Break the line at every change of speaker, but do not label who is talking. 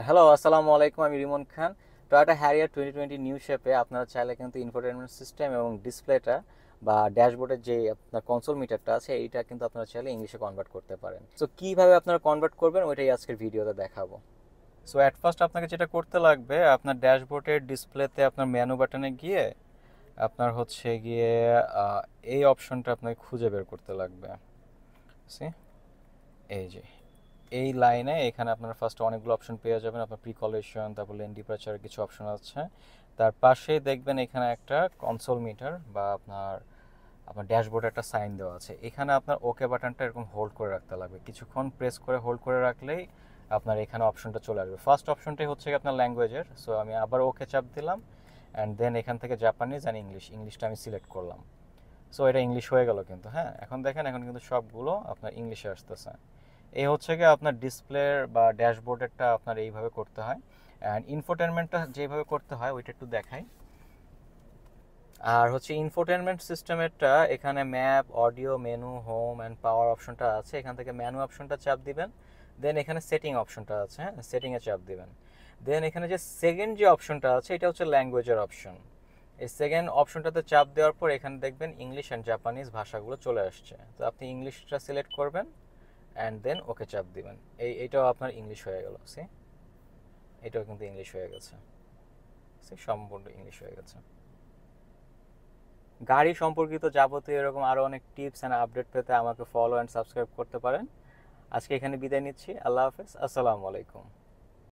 Hello, আসসালামু আলাইকুম। আমি রিমন খান। টয়োটা হ্যারিয়ার 2020 নিউ শেপে আপনারা চাইলে কিন্তু ইনফোটেনমেন্ট সিস্টেম এবং ডিসপ্লেটা বা ড্যাশবোর্ডের যে আপনার কনসোল মিটারটা আছে এইটা কিন্তু আপনারা চাইলে ইংলিশে কনভার্ট করতে পারেন। সো কিভাবে আপনারা কনভার্ট করবেন ওইটাই আজকের ভিডিওতে দেখাবো। সো অ্যাট ফার্স্ট আপনাকে যেটা করতে লাগবে, আপনার ড্যাশবোর্ডের ডিসপ্লেতে আপনার মেনু বাটনে গিয়ে আপনার হচ্ছে গিয়ে এই অপশনটা আপনাকে খুঁজে বের করতে লাগবে। সি এই যে এই লাইনে এখানে আপনারা ফার্স্ট অনেকগুলো অপশন পেয়ে যাবেন। আপনার প্রিকলেশন, তারপর লেন ডিপারচার কিছু অপশন আছে। তার পাশেই দেখবেন এখানে একটা কনসোল মিটার বা আপনার আপনার ড্যাশবোর্ডে একটা সাইন দেওয়া আছে। এখানে আপনার ওকে বাটনটা এরকম হোল্ড করে রাখতে লাগবে, কিছুক্ষণ প্রেস করে হোল্ড করে রাখলেই আপনার এখানে অপশনটা চলে আসবে। ফার্স্ট অপশনটাই হচ্ছে আপনার ল্যাঙ্গুয়েজের। সো আমি আবার ওকে চাপ দিলাম, অ্যান্ড দেন এখান থেকে জাপানিজ অ্যান্ড ইংলিশটা আমি সিলেক্ট করলাম। সো এটা ইংলিশ হয়ে গেল কিন্তু। হ্যাঁ, এখন দেখেন এখন কিন্তু সবগুলো আপনার ইংলিশে আসতেছে। এই হচ্ছে কি আপনার ডিসপ্লের বা ড্যাশবোর্ডেরটা আপনার এইভাবে করতে হয়। অ্যান্ড ইনফোটেনমেন্টটা যেভাবে করতে হয় ওইটা একটু দেখাই। আর হচ্ছে ইনফোটেনমেন্ট সিস্টেমেরটা এখানে map, audio, menu, home and power অপশনটা আছে। এখান থেকে মেনু অপশনটা চাপ দিবেন। দেন এখানে সেটিং অপশনটা আছে, হ্যাঁ, সেটিংয়ে চাপ দিবেন। দেন এখানে যে সেকেন্ড যে অপশনটা আছে এটা হচ্ছে ল্যাঙ্গুয়েজের অপশন। এই সেকেন্ড অপশনটাতে চাপ দেওয়ার পর এখানে দেখবেন ইংলিশ অ্যান্ড জাপানিজ ভাষাগুলো চলে আসছে। তো আপনি ইংলিশটা সিলেক্ট করবেন অ্যান্ড দেন ওকে চাপ দিবেন। এইটাও আপনার ইংলিশ হয়ে গেল। সি এটাও কিন্তু ইংলিশ হয়ে গেছে। সি সম্পূর্ণ ইংলিশ হয়ে গেছে। গাড়ি সম্পর্কিত যাবতীয় এরকম আরও অনেক টিপস অ্যান্ড আপডেট পেতে আমাকে ফলো অ্যান্ড সাবস্ক্রাইব করতে পারেন। আজকে এখানে বিদায় নিচ্ছি। আল্লাহ হাফেজ, আসসালামু আলাইকুম।